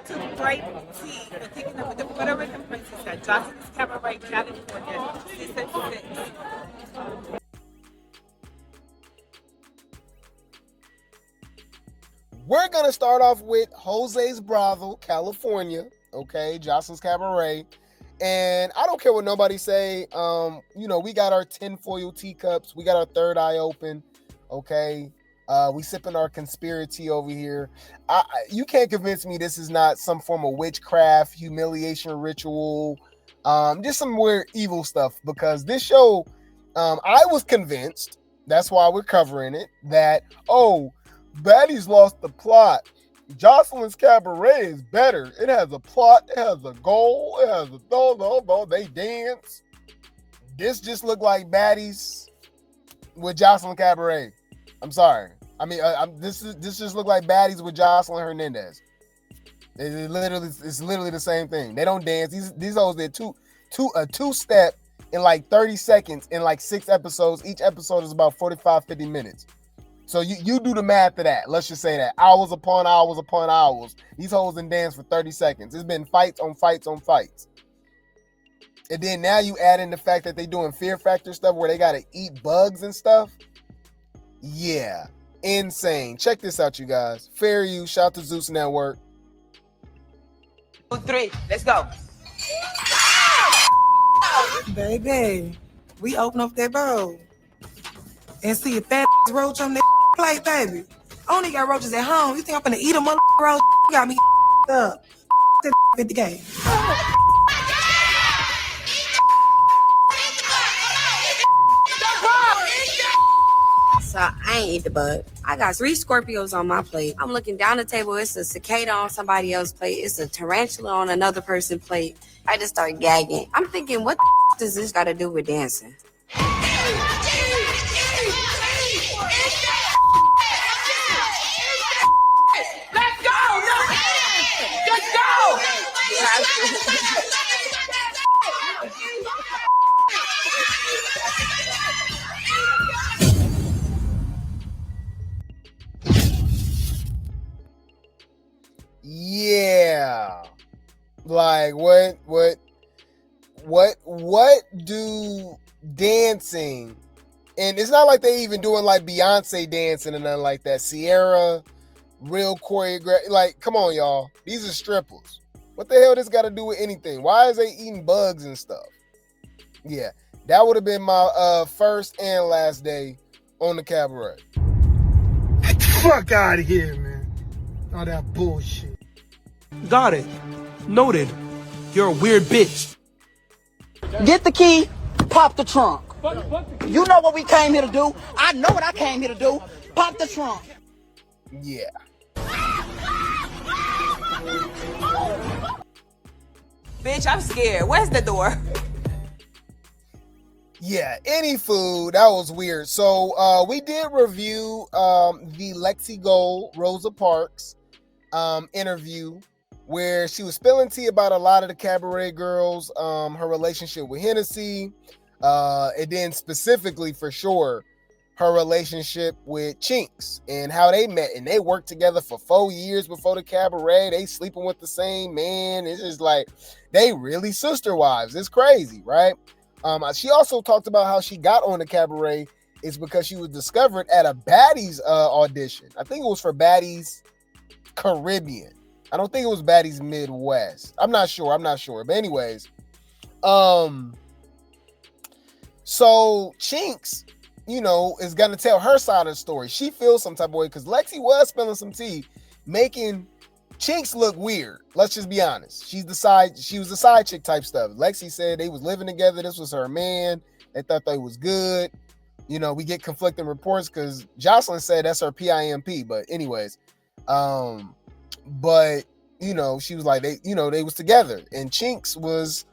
to Grape Tea for kicking up with the Puerto Rican princess at Johnson's Cabaret, California, season 6. We're going to start off with Jose's Brothel, California, okay, Jocelyn's Cabaret. And I don't care what nobody say. We got our tinfoil teacups. We got our third eye open, okay? We sipping our conspiracy over here. You can't convince me this is not some form of witchcraft, humiliation ritual, just some weird evil stuff. Because this show, I was convinced, that's why we're covering it, that, Baddies lost the plot. Jocelyn's Cabaret is better. It has a plot. It has a goal. It has a they dance. This just looked like Baddies with Jocelyn Cabaret. I'm sorry. I mean, this just looked like Baddies with Jocelyn Hernandez. It's literally the same thing. They don't dance. These hoes did a two-step in like 30 seconds in like 6 episodes. Each episode is about 45, 50 minutes. So you do the math of that. Let's just say that. Hours upon hours upon hours. These hoes done dance for 30 seconds. It's been fights on fights on fights. And then now you add in the fact that they doing Fear Factor stuff where they got to eat bugs and stuff. Yeah. Insane. Check this out, you guys. Fair use. Shout to Zeus Network. 2, 3, let's go. Baby, we open up that bowl and see a fat roach on that plate, baby. I only got roaches at home. You think I'm gonna eat a mother roach? You got me up. That 50K. So I ain't eat the bug. I got 3 Scorpios on my plate. I'm looking down the table. It's a cicada on somebody else's plate. It's a tarantula on another person's plate. I just start gagging. I'm thinking, what the does this got to do with dancing? Let's go! No hands! Let's go! Yeah. Like what do dancing, and it's not like they even doing like Beyonce dancing and nothing like that. Sierra, real choreograph. Like, come on, y'all. These are strippers. What the hell this got to do with anything? Why is they eating bugs and stuff? Yeah, that would have been my first and last day on the Cabaret. Get the fuck out of here, man. All that bullshit. Got it. Noted. You're a weird bitch. Get the key, pop the trunk. You know what we came here to do. I know what I came here to do. Pop the trunk. Yeah. Bitch, I'm scared. Where's the door? Yeah, any food. That was weird. So we did review the Lexi Gold, Rosa Parks interview, where she was spilling tea about a lot of the Cabaret girls, her relationship with Hennessy, and then specifically for sure her relationship with Chinx and how they met, and they worked together for 4 years before the Cabaret. They sleeping with the same man. It's just like they really sister wives. It's crazy, right? She also talked about how she got on the Cabaret is because she was discovered at a Baddies audition. I think it was for Baddies Caribbean. I don't think it was Baddies Midwest. I'm not sure. But anyways, so Chinx, is gonna tell her side of the story. She feels some type of way because Lexi was spilling some tea, making Chinx look weird. Let's just be honest. She was the side chick type stuff. Lexi said they was living together. This was her man. They thought they was good. We get conflicting reports because Jocelyn said that's her PIMP. But anyways, but she was like they was together, and Chinx was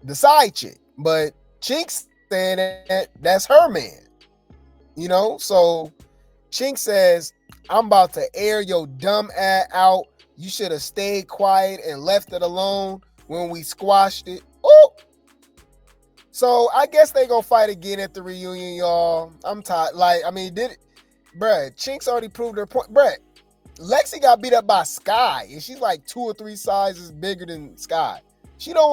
the side chick. But Chinx said that's her man. So Chinx says, I'm about to air your dumb ass out. You should have stayed quiet and left it alone when we squashed it. Oh, so I guess they gonna fight again at the reunion, y'all. I'm tired. Bruh, Chinx already proved her point. Bruh, Lexi got beat up by Sky, and she's like 2 or 3 sizes bigger than Sky. She don't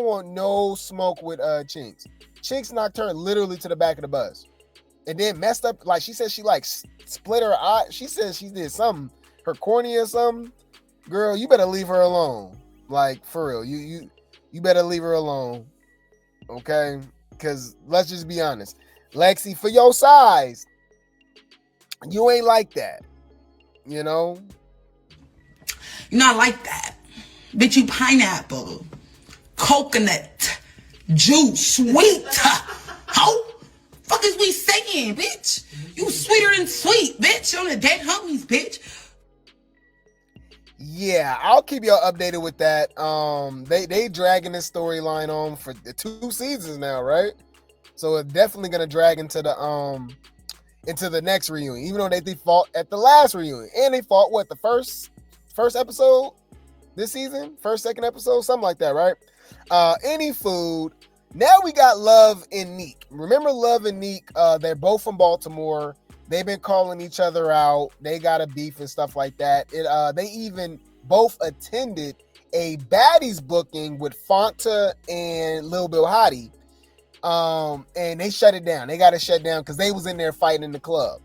want no smoke with Chinx. Chinx knocked her literally to the back of the bus, and then messed up. Like she said, she like split her eye. She said she did something, her cornea or something. Girl, you better leave her alone. Like for real, you better leave her alone. Okay, because let's just be honest, Lexi, for your size, you ain't like that. You know. You're not like that. Bitch, you pineapple, coconut, juice, sweet. How? Fuck is we saying, bitch? You sweeter than sweet, bitch. On the dead homies, bitch. Yeah, I'll keep y'all updated with that. They dragging this storyline on for the 2 seasons now, right? So it's definitely gonna drag into the next reunion, even though they fought at the last reunion, and they fought what, the first episode this season, second episode, something like that, right? Any food. Now we got Love and Neek. Remember Love and Neek? They're both from Baltimore. They've been calling each other out. They got a beef and stuff like that. They even both attended a Baddies booking with Fanta and Lil Bill Hottie. And they shut it down. They got it shut down because they was in there fighting in the club.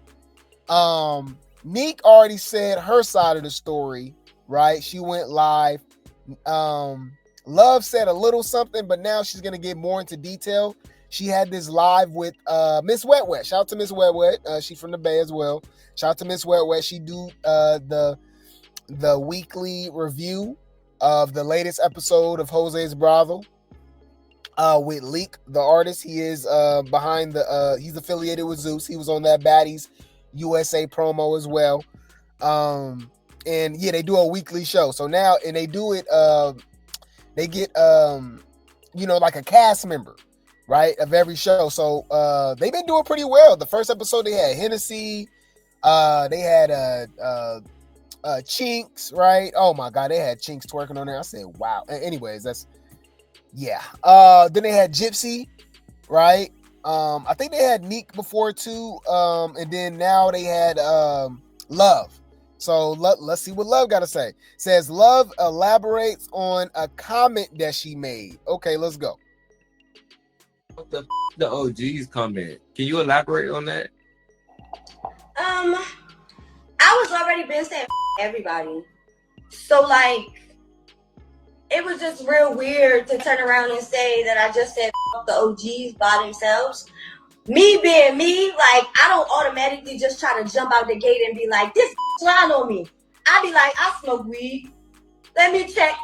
Neek already said her side of the story, right? She went live. Love said a little something, but now she's gonna get more into detail. She had this live with Miss Wet Wet. Shout out to Miss Wet Wet. She's from the Bay as well. Shout out to Miss Wet Wet. She do the weekly review of the latest episode of Jose's Brothel. With Leek, the artist. He is behind the he's affiliated with Zeus. He was on that Baddies USA promo as well. And yeah, they do a weekly show. So now, and they do it, they get like a cast member, right, of every show. So they've been doing pretty well. The first episode they had Hennessy, they had Chinx, right? Oh my god, they had Chinx twerking on there. I said, wow. Anyways, that's yeah. Then they had Gypsy, right? I think they had Neek before too. And then now they had Love. So let's see what Love got to say. Says Love elaborates on a comment that she made. Okay, let's go. What the OG's comment? Can you elaborate on that? I was already been saying everybody. So like, it was just real weird to turn around and say that I just said the OGs by themselves. Me being me, like, I don't automatically just try to jump out the gate and be like, this lying on me. I be like, I smoke weed. Let me check.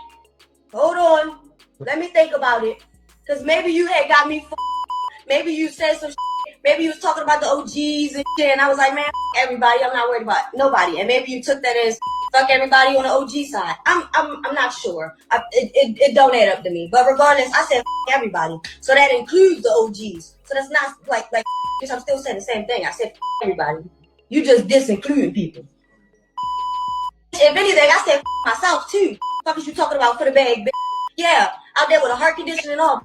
Hold on. Let me think about it. Because maybe you had got me maybe you said some shit. Maybe you was talking about the OGs and shit. And I was like, man, everybody. I'm not worried about nobody. And maybe you took that as fuck everybody on the OG side. I'm not sure. It don't add up to me. But regardless, I said everybody. So that includes the OGs. So that's not like I'm still saying the same thing. I said everybody. You just disincluding people. If anything, I said myself too. Fuck is you talking about for the bag, bitch? Yeah, out there with a heart condition and all.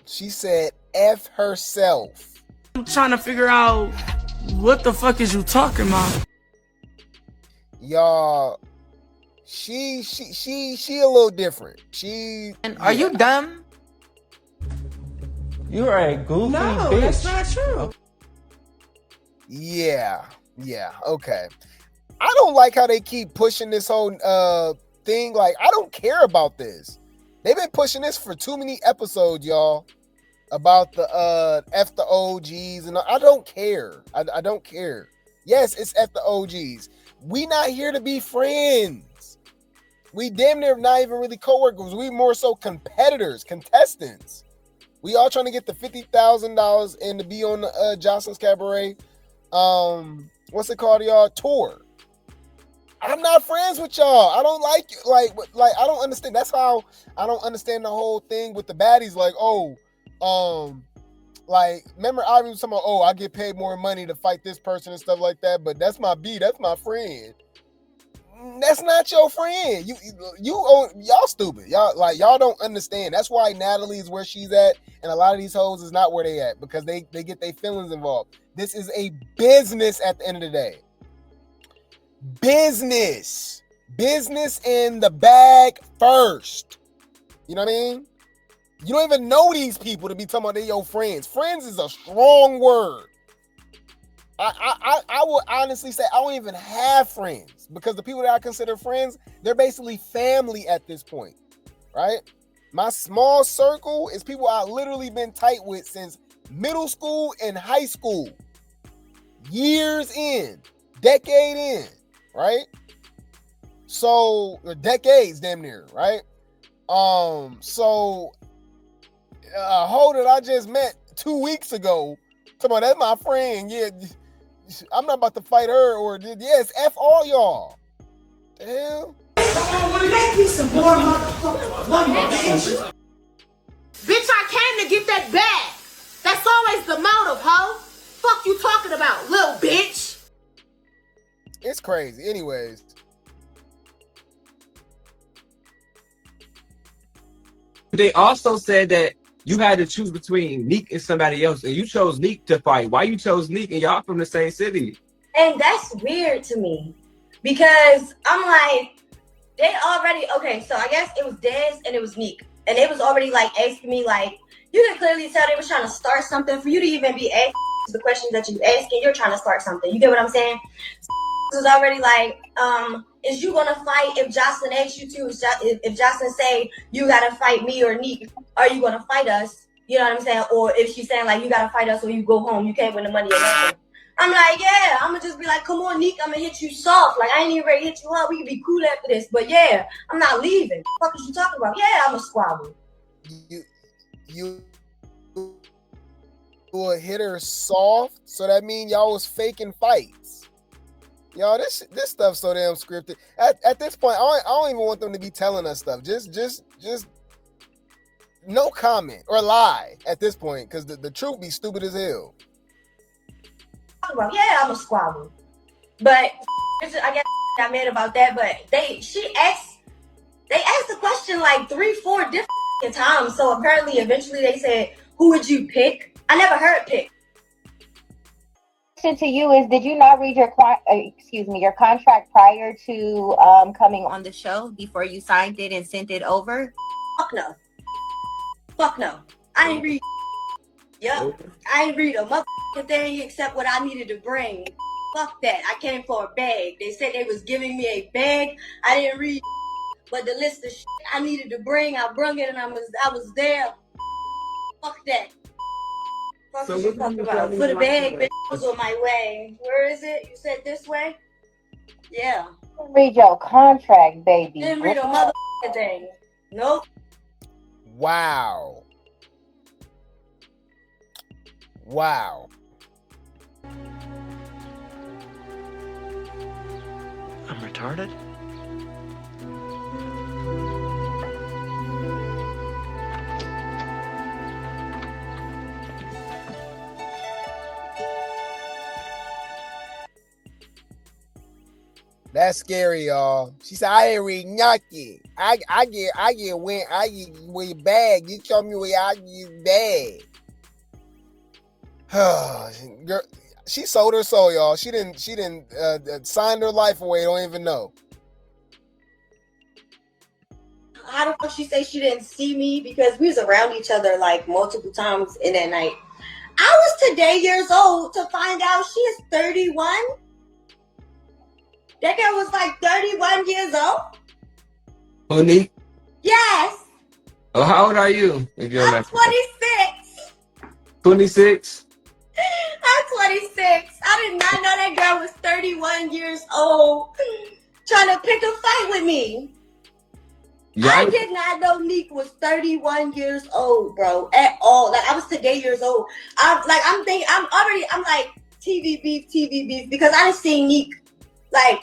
She said F herself. I'm trying to figure out what the fuck is you talking about? Y'all, she a little different. And are you dumb? You're a goofy bitch. No, that's not true. Yeah, okay. I don't like how they keep pushing this whole thing. Like, I don't care about this. They've been pushing this for too many episodes, y'all. About the F the OGs, and I don't care. I don't care. Yes, it's F the OGs. We not here to be friends. We damn near not even really co-workers. We more so competitors, contestants. We all trying to get the $50,000 and to be on the Jocelyn's Cabaret. What's it called, y'all? Tour. I'm not friends with y'all. I don't like you. Like I don't understand. That's how I don't understand the whole thing with the baddies. Like, like, remember I was talking about, I get paid more money to fight this person and stuff like that, but that's my B, that's my friend. That's not your friend. Y'all stupid. Y'all don't understand. That's why Natalie is where she's at, and a lot of these hoes is not where they at because they get their feelings involved. This is a business at the end of the day. Business in the bag first. You know what I mean? You don't even know these people to be talking about they your friends. Friends is a strong word. I would honestly say I don't even have friends because the people that I consider friends, they're basically family at this point, right? My small circle is people I've literally been tight with since middle school and high school. Years in, decade in, right? So, decades damn near, right? So a hoe that I just met 2 weeks ago, come on, that's my friend. Yeah, I'm not about to fight her or yes, F all y'all. The hell? Make me some more motherfucking money, bitch. Bitch, I came to get that bag. That's always the motive, ho. Fuck you talking about, little bitch. It's crazy. Anyways. They also said that you had to choose between Neek and somebody else, and you chose Neek to fight. Why you chose Neek and y'all from the same city? And that's weird to me because I'm like, they already, okay, so I guess it was Dez and it was Neek. And they was already like asking me, like, you can clearly tell they was trying to start something. For you to even be asking the questions that you asking, you're trying to start something. You get what I'm saying? Was already like, is you gonna fight if Jocelyn asks you to? If Jocelyn say you gotta fight me or Neek, are you gonna fight us? You know what I'm saying? Or if she's saying like you gotta fight us or you go home, you can't win the money or nothing. I'm like, yeah, I'm gonna just be like, come on, Neek, I'm gonna hit you soft. Like I ain't even ready to hit you hard. We can be cool after this, but yeah, I'm not leaving. What the fuck is you talking about? Yeah, I'm a squabble. You will hit her soft, so that means y'all was faking fights. Y'all, this stuff so damn scripted. At this point, I don't even want them to be telling us stuff. Just no comment or lie at this point, because the truth be stupid as hell. Yeah, I'm a squabble. But I guess I mad about that. But they asked the question like 3-4 different times. So apparently, eventually they said, "Who would you pick?" I never heard pick. Question to you is: did you not read your contract prior to coming on the show before you signed it and sent it over? Fuck no. I ain't read. Yup. I ain't read a motherfucking thing except what I needed to bring. Fuck that. I came for a bag. They said they was giving me a bag. I didn't read, but the list of shit I needed to bring, I brung it and I was there. Fuck that. Fuck So what you talking about? For the bag, bitch, I was on my way. Where is it? You said this way? Yeah. Read your contract, baby. Didn't read a motherfucking thing. Nope. Wow. I'm retarded? That's scary, y'all. She said, I ain't read nothing. I get where your bag. You tell me where I get bag. Girl, she sold her soul, y'all. She didn't sign her life away. Don't even know. How the fuck she say she didn't see me? Because we was around each other like multiple times in that night. I was today years old to find out she is 31. That girl was like 31 years old. Oh, Neek? Yes. Oh, how old are you? I'm 26. 26? I'm 26. I did not know that girl was 31 years old trying to pick a fight with me. Yeah. I did not know Neek was 31 years old, bro, at all. Like I was today years old. I'm like TV beef, because I done seen Neek like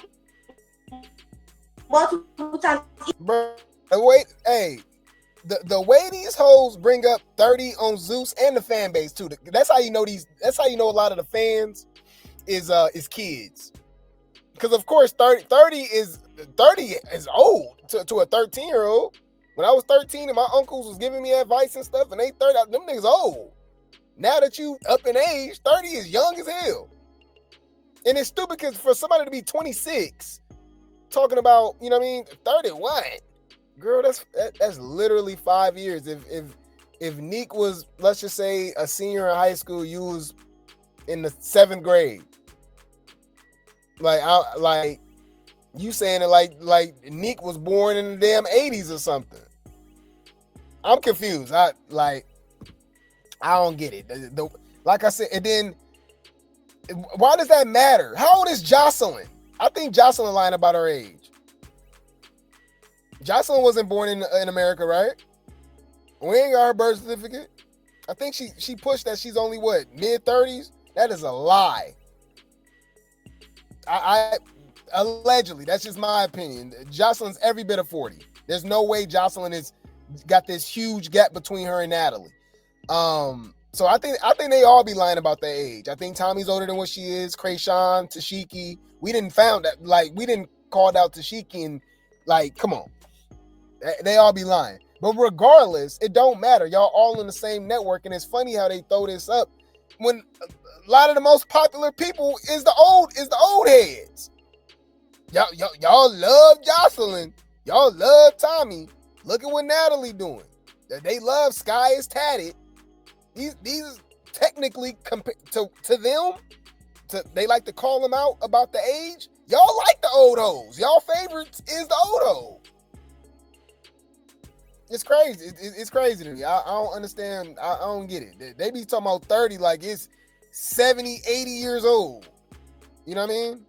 multiple times. Bro, wait, hey, the way these hoes bring up 30 on Zeus and the fan base too. That's how you know a lot of the fans is kids. Because of course 30 is old to a 13-year-old. When I was 13 and my uncles was giving me advice and stuff, and they 30, them niggas old. Now that you up in age, 30 is young as hell. And it's stupid because for somebody to be 26 talking about, you know what I mean, 31, girl, that's literally 5 years. If Neek was, let's just say, a senior in high school, you was in the 7th grade. Like you saying it like Neek was born in the damn 80s or something. I'm confused. I don't get it. Like I said, and then why does that matter? How old is Jocelyn? I think Jocelyn lying about her age. Jocelyn wasn't born in America, right? We ain't got her birth certificate. I think she pushed that she's only what, mid-30s? That is a lie. I allegedly, that's just my opinion. Jocelyn's every bit of 40. There's no way Jocelyn is got this huge gap between her and Natalie. So I think they all be lying about their age. I think Tommy's older than what she is. Krayshawn, Tashiki. We didn't call out Tashiki and like, come on. They all be lying. But regardless, it don't matter. Y'all all in the same network, and it's funny how they throw this up when a lot of the most popular people is the old heads. Y'all love Jocelyn. Y'all love Tommy. Look at what Natalie doing. They love Sky is Tatted. These technically to them, they like to call them out about the age. Y'all like the old hoes. Y'all favorites is the old hoe. It's crazy. It's crazy to me. I don't understand. I don't get it. They be talking about 30 like it's 70, 80 years old. You know what I mean?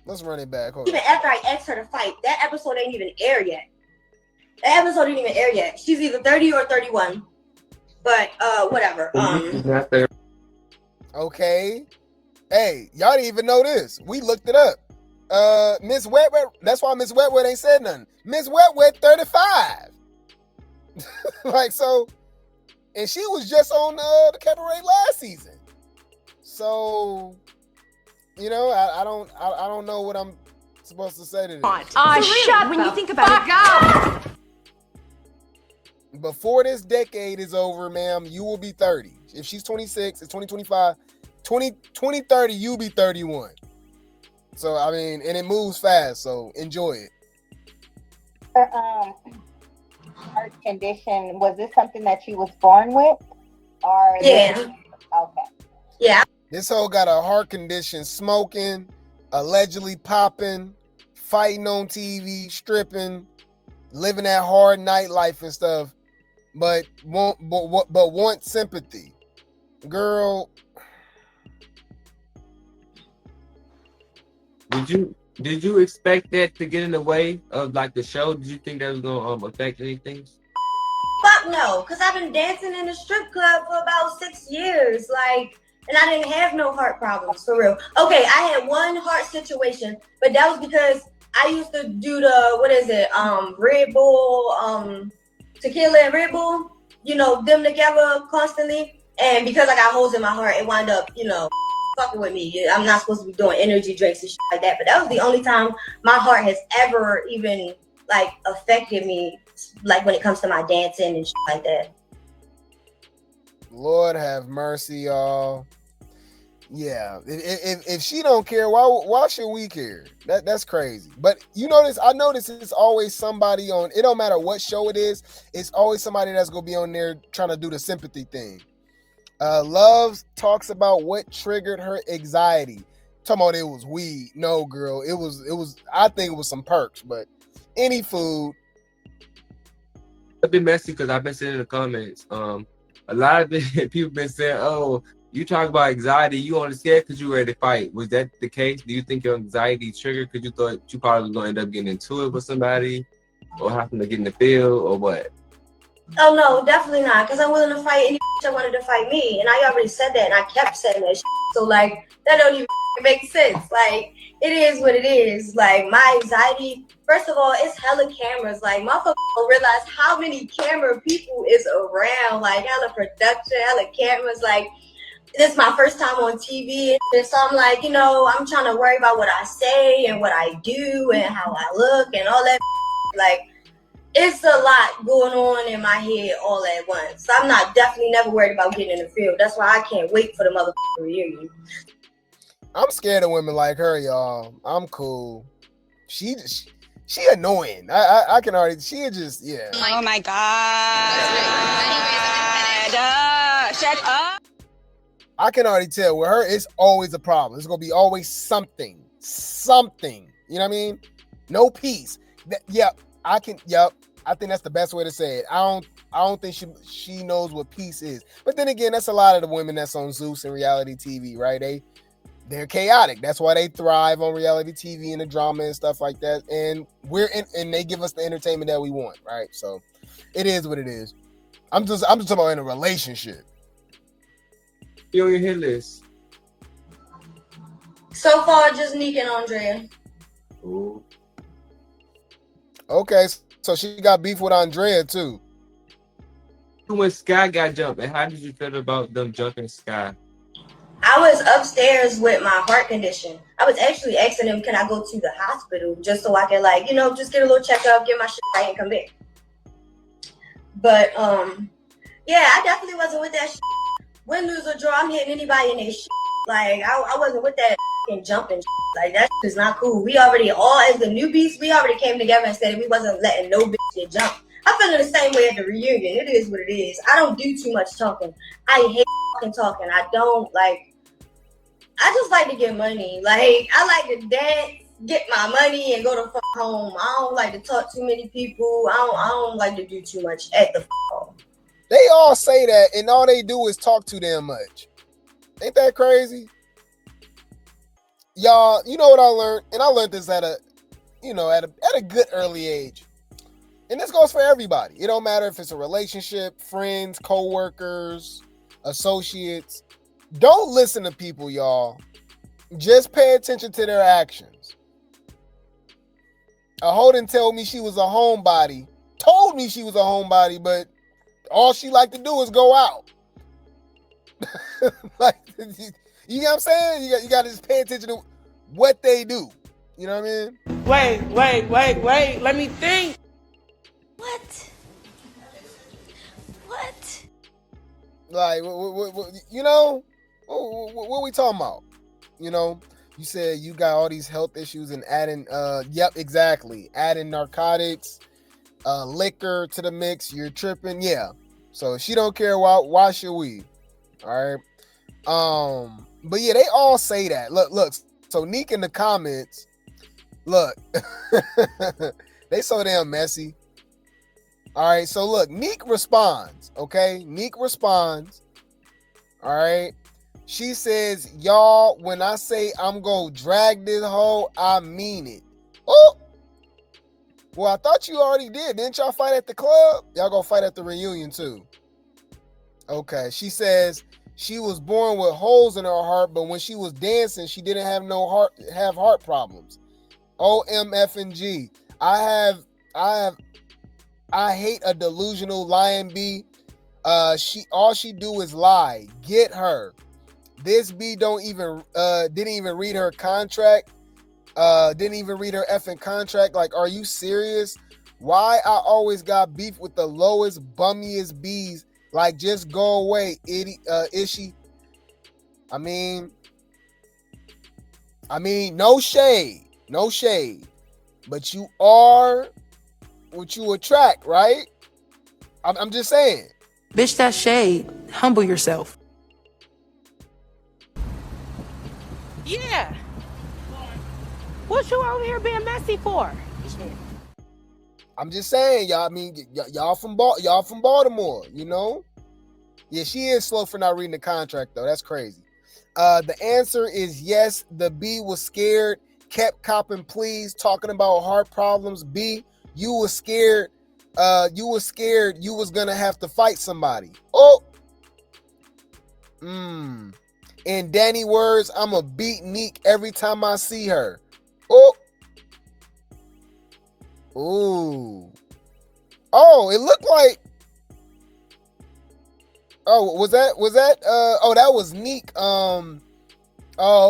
Let's run it back. Hold even on. after I asked her to fight, that episode ain't even air yet. That episode didn't even air yet. She's either 30 or 31. But whatever. She's not there. Okay. Hey, y'all didn't even know this. We looked it up. Miss Wetwet, that's why Miss Wetwet ain't said nothing. Miss Wetwet 35. Like, so, and she was just on the Cabaret last season. So, you know, I don't know what I'm supposed to say to this. Shut when you think about it. Before this decade is over, ma'am, you will be 30. If she's 26, it's 2025. 2030, you'll be 31. So, I mean, and it moves fast, so enjoy it. Her heart condition, was this something that she was born with? Or Yeah. Okay. Yeah. This hoe got a heart condition, smoking, allegedly popping, fighting on TV, stripping, living that hard nightlife and stuff, but want sympathy. Girl. Did you expect that to get in the way of like the show? Did you think that was gonna affect anything? Fuck no, because I've been dancing in a strip club for about 6 years, like, and I didn't have no heart problems, for real. Okay, I had one heart situation, but that was because I used to do the, Red Bull, tequila and Red Bull, you know, them together constantly, and because I got holes in my heart, it wound up, you know, fucking with me. I'm not supposed to be doing energy drinks and shit like that, but that was the only time my heart has ever even, like, affected me, like, when it comes to my dancing and shit like that. Lord have mercy, y'all. Yeah, if she don't care, why should we care? That's crazy. But you notice, I notice it's always somebody on. It don't matter what show it is. It's always somebody that's gonna be on there trying to do the sympathy thing. Love talks about what triggered her anxiety. Talking about it was weed. No, girl, it was. I think it was some perks, but any food. It's been messy because I've been seeing in the comments. A lot of people been saying, "Oh, you talk about anxiety. You only scared because you ready to fight." Was that the case? Do you think your anxiety triggered because you thought you probably was going to end up getting into it with somebody, or happen to get in the field, or what? Oh no, definitely not. Because I'm willing to fight any that wanted to fight me, and I already said that, and I kept saying that. So like, that don't even it makes sense. Like, it is what it is. Like, my anxiety, first of all, it's hella cameras. Like, motherfuckers don't realize how many camera people is around. Like, hella production, hella cameras. Like, this is my first time on TV. And so I'm like, you know, I'm trying to worry about what I say and what I do and how I look and all that. Like, it's a lot going on in my head all at once. So I'm not definitely never worried about getting in the field. That's why I can't wait for the motherfucking reunion. I'm scared of women like her, y'all. I'm cool. She annoying. I can already. She just Oh my god. Shut up. I can already tell with her, it's always a problem. It's gonna be always something. You know what I mean? No peace. I think that's the best way to say it. I don't think she knows what peace is. But then again, that's a lot of the women that's on Zeus and reality TV, right? They're chaotic. That's why they thrive on reality TV and the drama and stuff like that. And and they give us the entertainment that we want, right? So it is what it is. I'm just talking about in a relationship. You on your hit list? So far, just Neek and Andrea. Ooh. Okay, so she got beef with Andrea too. When Sky got jumped, and how did you feel about them jumping Sky? I was upstairs with my heart condition. I was actually asking him, can I go to the hospital just so I can, like, you know, just get a little checkup, get my shit right, and come back. But, yeah, I definitely wasn't with that shit. Win, lose, or draw, I'm hitting anybody in their shit. Like, I wasn't with that fucking jumping shit. Like, that shit is not cool. We already, all as the newbies, we already came together and said we wasn't letting no bitch get jumped. I feel the same way at the reunion. It is what it is. I don't do too much talking. I hate fucking talking. I just like to get money. Like, I like to dance, get my money, and go to fuck home. I don't like to talk to many people. I don't like to do too much at the fuck home. They all say that, and all they do is talk too damn much. Ain't that crazy? Y'all, you know what I learned? And I learned this at a good early age. And this goes for everybody. It don't matter if it's a relationship, friends, co-workers, associates. Don't listen to people, y'all. Just pay attention to their actions. A Holden told me she was a homebody. Told me she was a homebody, but all she liked to do is go out. Like, you know what I'm saying? You got to just pay attention to what they do. You know what I mean? Wait. Let me think. What? Like, you know, what we talking about? You know, you said you got all these health issues and adding, yep, exactly. Adding narcotics, liquor to the mix. You're tripping. Yeah. So if she don't care, why should we? All right. But yeah, they all say that. Look. So Neek in the comments, look, they so damn messy. All right. So look, Neek responds. Okay. Neek responds. All right. She says, y'all, when I say I'm going to drag this hoe, I mean it. Oh, well, I thought you already did. Didn't y'all fight at the club? Y'all going to fight at the reunion too. Okay. She says she was born with holes in her heart, but when she was dancing, she didn't have heart problems. OMFNG. I hate a delusional lying bee. All she do is lie. Get her. This bee didn't even read her contract. Didn't even read her effing contract. Like, are you serious? Why I always got beef with the lowest, bummiest bees? Like, just go away, idiot. Is she? I mean, no shade. But you are what you attract, right? I'm just saying. Bitch, that's shade. Humble yourself. Yeah. What you over here being messy for? I'm just saying, y'all. I mean, y'all from Baltimore, you know? Yeah, she is slow for not reading the contract, though. That's crazy. The answer is yes. The B was scared, kept copping pleas, talking about heart problems. B, you was scared. You was gonna have to fight somebody. Oh. In Danny words, I'ma beat Neek every time I see her. Oh. Ooh. Oh, it looked like. Oh, was that oh, that was Neek. Oh,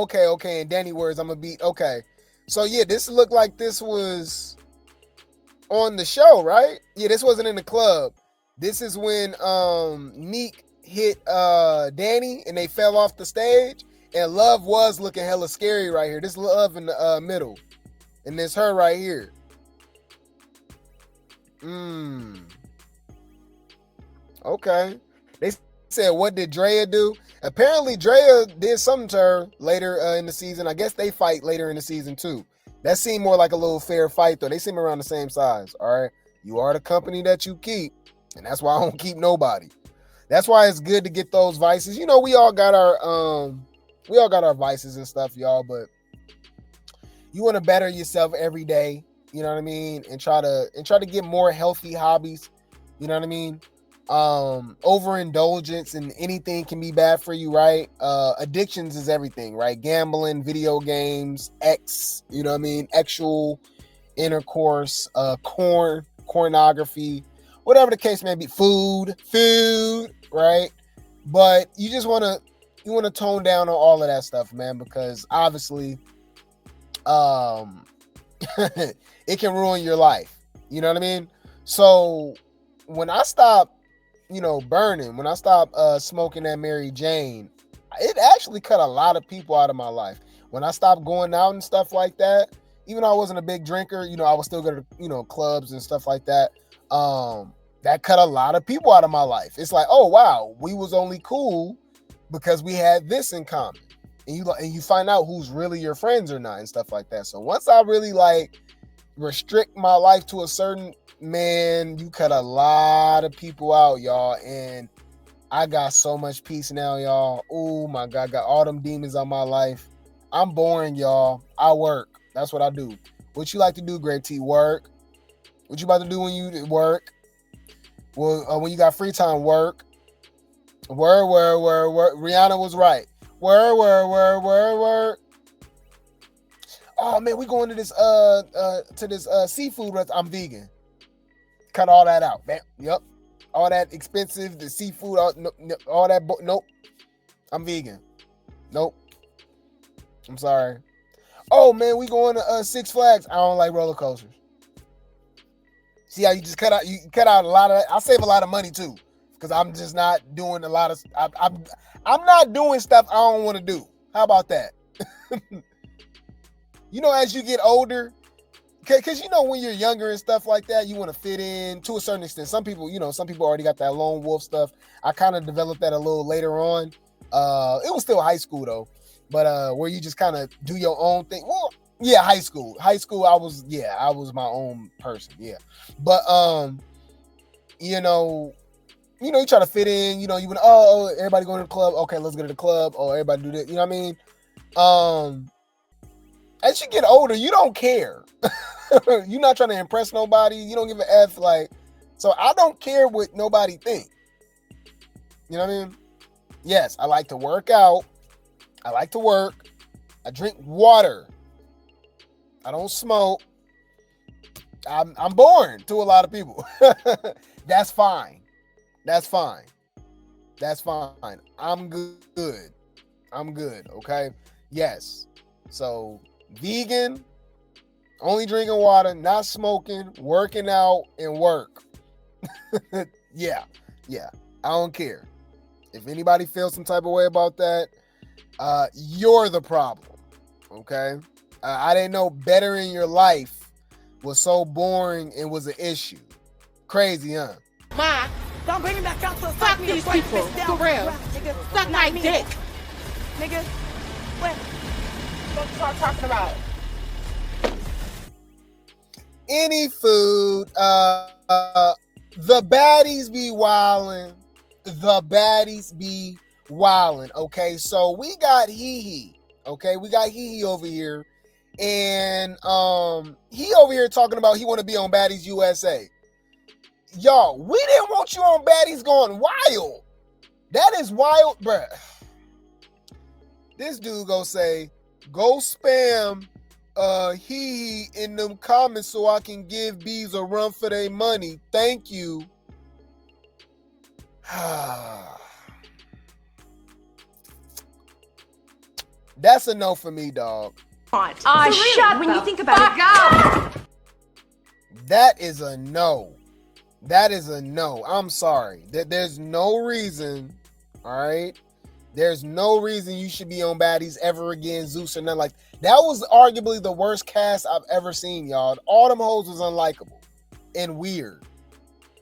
okay. In Danny words, I'ma beat. Okay. So yeah, this looked like this was on the show, right? Yeah, this wasn't in the club. This is when Neek hit Danny and they fell off the stage, and Love was looking hella scary right here. This Love in the middle, and there's her right here. Okay. They said, what did Drea do? Apparently Drea did something to her later in the season. I guess they fight later in the season too. That seemed more like a little fair fight though. They seem around the same size. All right. You are the company that you keep, and that's why I don't keep nobody. That's why it's good to get those vices. You know, we all got our vices and stuff, y'all, but you want to better yourself every day, you know what I mean? And try to get more healthy hobbies, you know what I mean? Overindulgence in anything can be bad for you, right? Addictions is everything, right? Gambling, video games, you know what I mean? Actual intercourse, pornography, whatever the case may be, food, right? But you just want to tone down on all of that stuff, man, because obviously it can ruin your life. You know what I mean? So when I stop, burning, when I stop smoking that Mary Jane, it actually cut a lot of people out of my life. When I stopped going out and stuff like that, even though I wasn't a big drinker, I was still go to, clubs and stuff like that. That cut a lot of people out of my life. It's like, oh wow, we was only cool because we had this in common. And you find out who's really your friends or not and stuff like that. So once I really restrict my life to a certain man, you cut a lot of people out, y'all. And I got so much peace now, y'all. Oh my God, I got all them demons on my life. I'm boring, y'all. I work. That's what I do. What you like to do, Grape T? Work. What you about to do when you work? Well, when you got free time, work. Word. Rihanna was right. Word. Oh man, we going to this seafood restaurant. I'm vegan. Cut all that out. Man. Yep. All that expensive, the seafood, all that. Nope. I'm vegan. Nope. I'm sorry. Oh man, we going to Six Flags. I don't like roller coasters. See how you just cut out a lot of that. I save a lot of money too, because I'm just not doing a lot of. I'm not doing stuff I don't want to do. How about that? As you get older, because when you're younger and stuff like that, you want to fit in to a certain extent. Some people already got that lone wolf stuff. I kind of developed that a little later on. It was still high school though, but where you just kind of do your own thing. Well, yeah, high school. I was my own person. Yeah, but you try to fit in. You want everybody going to the club. Okay, let's go to the club. Oh, everybody do this. You know what I mean? As you get older, you don't care. You're not trying to impress nobody. You don't give a F. So I don't care what nobody think. You know what I mean? Yes, I like to work out. I like to work. I drink water. I don't smoke. I'm boring to a lot of people. That's fine. I'm good. Okay? Yes. So, vegan, only drinking water, not smoking, working out, and work. Yeah. I don't care. If anybody feels some type of way about that, you're the problem. Okay? I didn't know bettering your life was so boring and was an issue. Crazy, huh? Ma, don't bring me back out to fuck these people. For real. Suck my dick. Nigga, what you start talking about? Any food. The baddies be wildin'. Okay, so we got Hee. Okay, we got Hee over here. And he over here talking about he want to be on Baddies USA. Y'all, we didn't want you on Baddies going wild. That is wild, bruh. This dude go say, go spam he in them comments so I can give bees a run for their money. Thank you. That's a no for me, dog. Shut when you think about it. That is a no. That is a no. I'm sorry. There's no reason, all right? There's no reason you should be on Baddies ever again, Zeus or nothing like that. That was arguably the worst cast I've ever seen, y'all. All them hoes was unlikable and weird,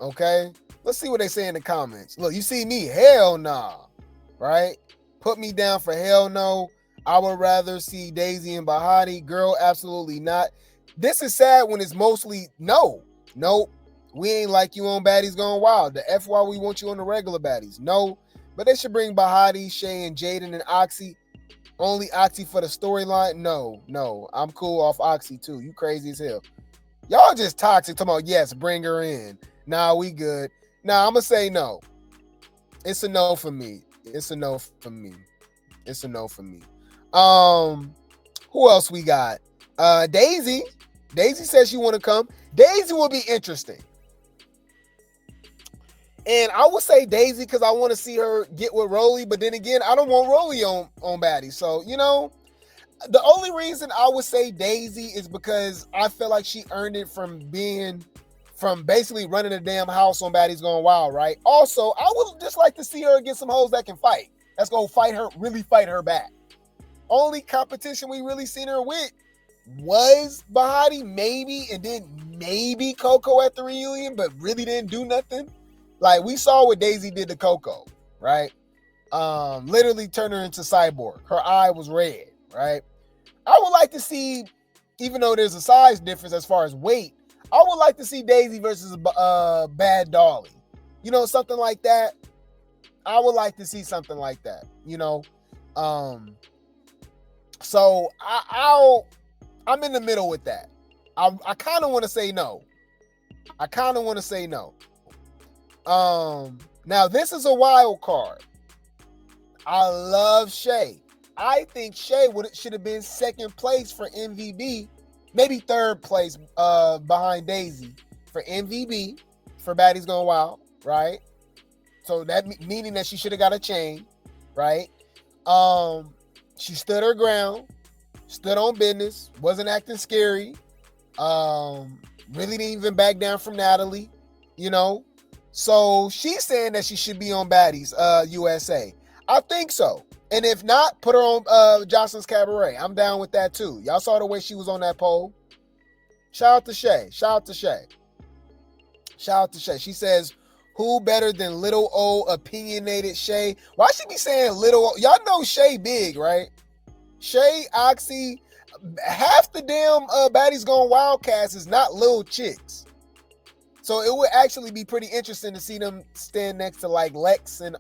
okay? Let's see what they say in the comments. Look, you see me, hell nah, right? Put me down for hell no. I would rather see Daisy and Bahati. Girl, absolutely not. This is sad when it's mostly no. Nope. We ain't like you on Baddies Gone Wild. The FY we want you on the regular Baddies. No. But they should bring Bahati, Shay, and Jaden and Oxy. Only Oxy for the storyline? No. I'm cool off Oxy too. You crazy as hell. Y'all just toxic. Talking about, yes, bring her in. Nah, we good. Nah, I'm going to say no. It's a no for me. It's a no for me. It's a no for me. Who else we got? Daisy. Daisy says she want to come. Daisy will be interesting. And I would say Daisy because I want to see her get with Rollie, but then again, I don't want Rollie on Baddies. So, you know, the only reason I would say Daisy is because I feel like she earned it from basically running a damn house on Baddies Gone Wild, right? Also, I would just like to see her get some hoes that can fight. Let's go fight her, really fight her back. Only competition we really seen her with was Bahati, maybe, and then maybe Coco at the reunion, but really didn't do nothing. Like, we saw what Daisy did to Coco, right? Literally turned her into Cyborg. Her eye was red, right? I would like to see, even though there's a size difference as far as weight, I would like to see Daisy versus Bad Dolly. You know, something like that. I would like to see something like that, you know? So I'm in the middle with that. I kind of want to say no. Now this is a wild card. I love Shay. I think Shay should have been second place for MVB, maybe third place behind Daisy for MVB for Baddies Gone Wild, right? So that meaning that she should have got a chain, right? She stood her ground, stood on business, wasn't acting scary, really didn't even back down from Natalie, you know? So she's saying that she should be on Baddies USA. I think so. And if not, put her on Jocelyn's Cabaret. I'm down with that too. Y'all saw the way she was on that poll. Shout out to Shay. She says, who better than little old opinionated Shay? Why she be saying little old? Y'all know Shay big, right? Shay, Oxy, half the damn Baddies Gone Wild cast is not little chicks. So it would actually be pretty interesting to see them stand next to like Lex and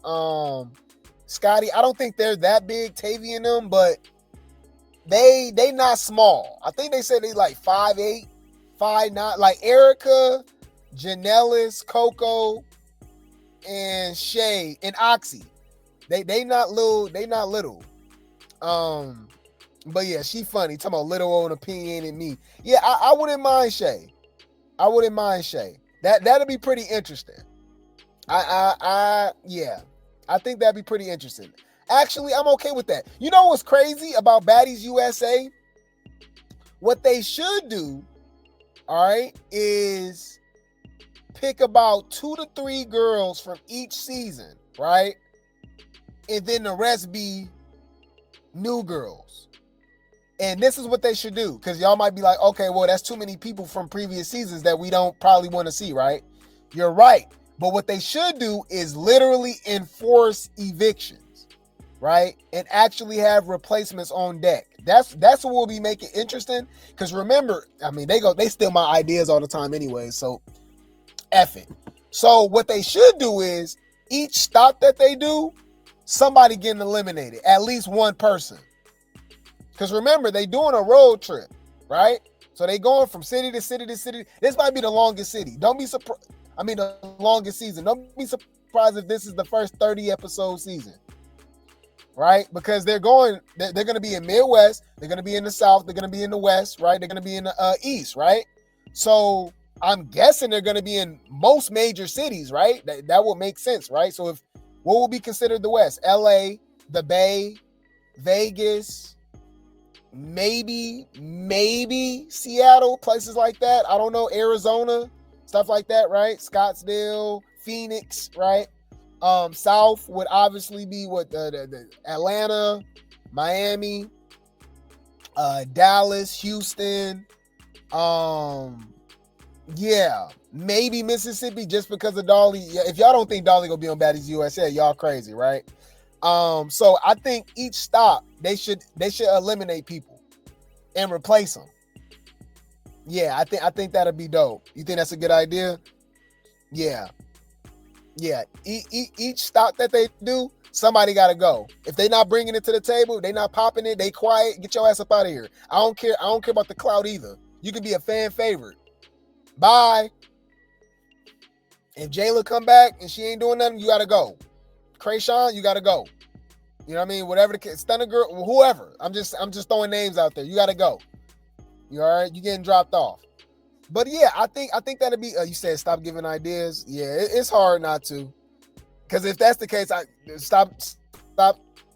Scotty. I don't think they're that big, Tavy and them, but they not small. I think they said they like 5'8", 5'9", like Erica, Janellis, Coco, and Shay and Oxy. They not little. But yeah, she funny. Talking about little old opinionated me. Yeah, I wouldn't mind Shay. That'd be pretty interesting. Yeah. I think that'd be pretty interesting. Actually, I'm okay with that. You know what's crazy about Baddies USA? What they should do, all right, is pick about 2 to 3 girls from each season, right? And then the rest be new girls. And this is what they should do, because y'all might be like, okay, well, that's too many people from previous seasons that we don't probably want to see, right? You're right. But what they should do is literally enforce evictions, right? And actually have replacements on deck. That's what will be making it interesting. Because remember, I mean, they steal my ideas all the time anyway, so F it. So what they should do is each stop that they do, somebody getting eliminated, at least one person. Because remember, they doing a road trip, right? So they going from city to city to city. This might be the longest city. Don't be surprised. I mean, the longest season. Don't be surprised if this is the first 30 episode season, right? Because they're going to be in Midwest, they're going to be in the South, they're going to be in the West, right? They're going to be in the East, right? So I'm guessing they're going to be in most major cities, right? That will make sense, right? So if what will be considered the West? LA, the Bay, Vegas, maybe Seattle, places like that. I don't know, Arizona, stuff like that, right? Scottsdale, Phoenix, right? South would obviously be what the Atlanta, Miami, Dallas, Houston, yeah, maybe Mississippi, just because of Dolly. Yeah, if y'all don't think Dolly gonna be on Baddies USA, y'all crazy, right? So I think each stop they should eliminate people and replace them. Yeah, I think that'd be dope. You think that's a good idea? Yeah. Each stop that they do, somebody gotta go. If they not bringing it to the table, they not popping it, they quiet, get your ass up out of here. I don't care about the clout either. You can be a fan favorite. Bye. If Jayla come back and she ain't doing nothing, you gotta go. Krayshawn, you gotta go. You know what I mean? Whatever the case, Stunner Girl, whoever. I'm just throwing names out there. You gotta go. You all right? You getting dropped off. But yeah, I think that'd be. You said stop giving ideas. Yeah, it's hard not to, because if that's the case, I stop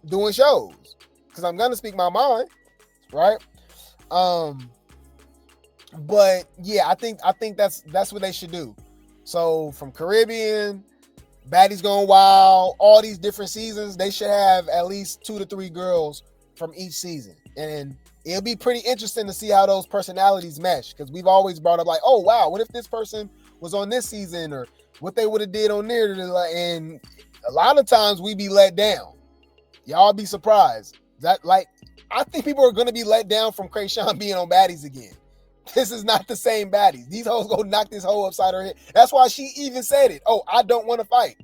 doing shows, because I'm gonna speak my mind, right? But yeah, I think that's what they should do. So from Caribbean, Baddies Gone Wild, all these different seasons, they should have at least 2 to 3 girls from each season, and it'll be pretty interesting to see how those personalities mesh, because we've always brought up like, oh wow, what if this person was on this season, or what they would have did on there, and a lot of times we be let down. Y'all be surprised. That, like, I think people are gonna be let down from Krayshawn being on Baddies again. This is not the same Baddies. These hoes go knock this hoe upside her head. That's why she even said it. Oh, I don't want to fight.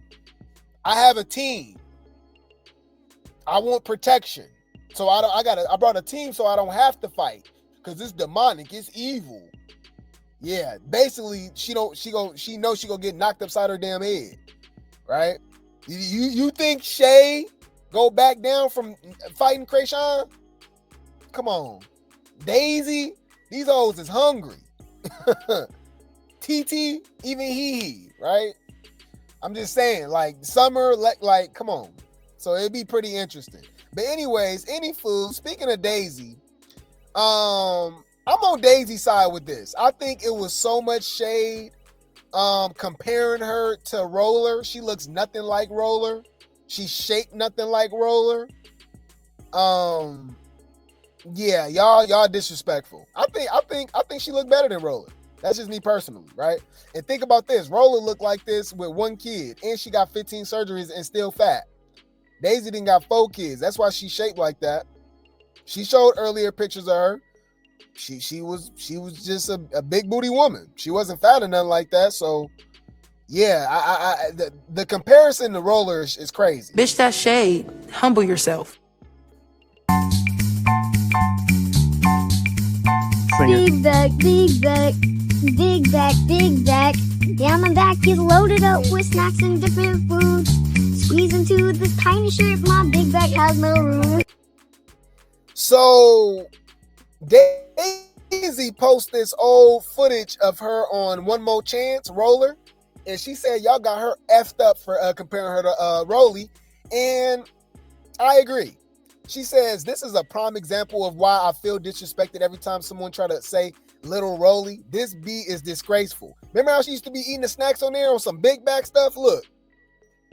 I have a team. I want protection. So I brought a team so I don't have to fight, because it's demonic, it's evil. Yeah, basically she knows she gonna get knocked upside her damn head, right? You think Shay go back down from fighting Krayshawn? Come on, Daisy, these hoes is hungry. TT, even he, right? I'm just saying, like Summer, like come on. So it'd be pretty interesting. But anyways, speaking of Daisy, I'm on Daisy's side with this. I think it was so much shade comparing her to Roller. She looks nothing like Roller. She's shaped nothing like Roller. Yeah, y'all disrespectful. I think she looked better than Roller. That's just me personally, right? And think about this. Roller looked like this with 1 kid, and she got 15 surgeries and still fat. Daisy didn't got 4 kids. That's why she's shaped like that. She showed earlier pictures of her. She was just a big booty woman. She wasn't fat or nothing like that. So yeah, the comparison to Roller is crazy. Bitch, that's shade. Humble yourself. Dig back, dig back, dig back, dig back. Down my back is loaded up with snacks and different foods. Squeeze into this tiny shirt, my big bag has no room. So Daisy posted this old footage of her on One More Chance, Roller, and she said y'all got her effed up for comparing her to Rollie, and I agree. She says this is a prime example of why I feel disrespected every time someone try to say little Rollie. This B is disgraceful. Remember how she used to be eating the snacks on there on some big back stuff? Look,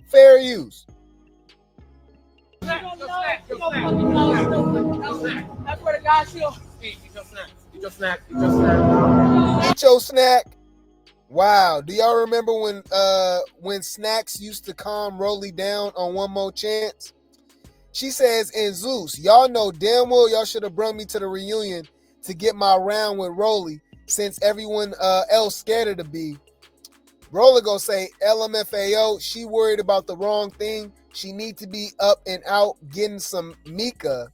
fair use. That's where the guy she'll eat your snack. Eat your snack. Wow. Do y'all remember when Snacks used to calm Rollie down on One More Chance? She says, in Zeus, y'all know damn well y'all should have brought me to the reunion to get my round with Rollie, since everyone else scared of the B. Roller gonna say, LMFAO, she worried about the wrong thing. She need to be up and out getting some Mika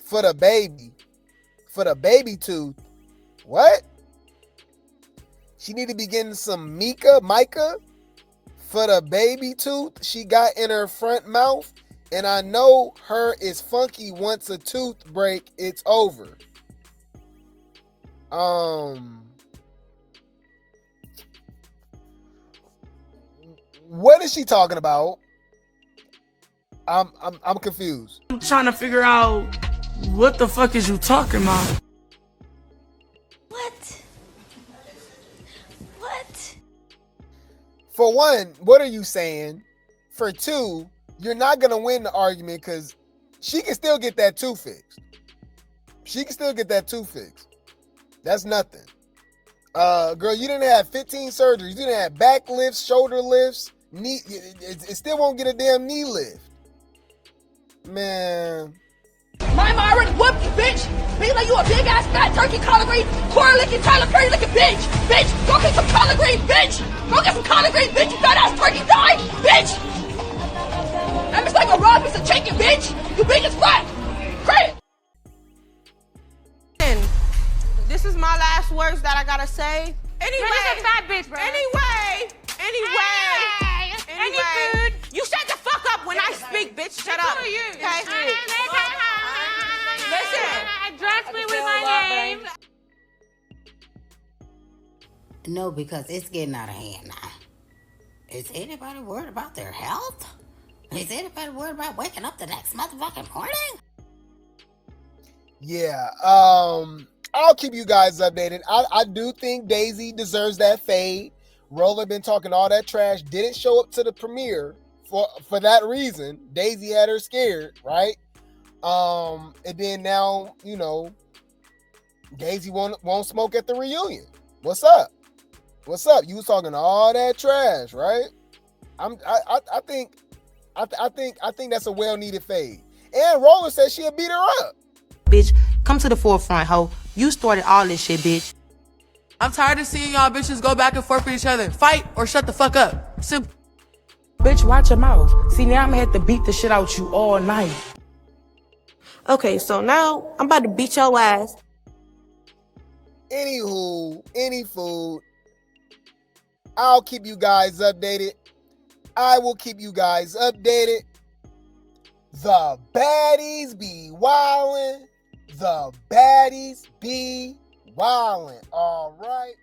for the baby tooth. What? She need to be getting some Micah for the baby tooth she got in her front mouth. And I know her is funky once a tooth break, it's over. What is she talking about? I'm confused. I'm trying to figure out what the fuck is you talking about? What? For one, what are you saying? For two, you're not gonna win the argument because she can still get that tooth fixed. She can still get that tooth fixed. That's nothing. Girl, you didn't have 15 surgeries. You didn't have back lifts, shoulder lifts, knee. It still won't get a damn knee lift. Man. Mama already whooped you, bitch. Me like you a big ass fat turkey collard green, corn licking, Tyler Perry licking bitch. Bitch, go get some collard green, bitch. Go get some collard green, bitch. You fat ass turkey die, bitch. That bitch like a raw piece of chicken, bitch. You big as fuck. Credit. This is my last words that I gotta say. Anyway, You're just a fat bitch, bro. Anyway. Any food? You shut the fuck up when I speak, bitch. Shut up. Who are you? Okay. Listen. Address me with my name. No, because it's getting out of hand now. Is anybody worried about their health? Is anybody worried about waking up the next motherfucking morning? Yeah, I'll keep you guys updated. I do think Daisy deserves that fade. Roller been talking all that trash, didn't show up to the premiere for that reason. Daisy had her scared, right? And then now, you know, Daisy won't smoke at the reunion. What's up? What's up? You was talking all that trash, right? I think that's a well-needed fade. And Roller said she'll beat her up. Bitch, come to the forefront, ho. You started all this shit, bitch. I'm tired of seeing y'all bitches go back and forth with each other. Fight or shut the fuck up. Simple. Bitch, watch your mouth. See, now I'm gonna have to beat the shit out you all night. Okay, so now I'm about to beat your ass. Anywho, any food. I'll keep you guys updated. I will keep you guys updated. The baddies be wildin'. The baddies be wildin'. All right.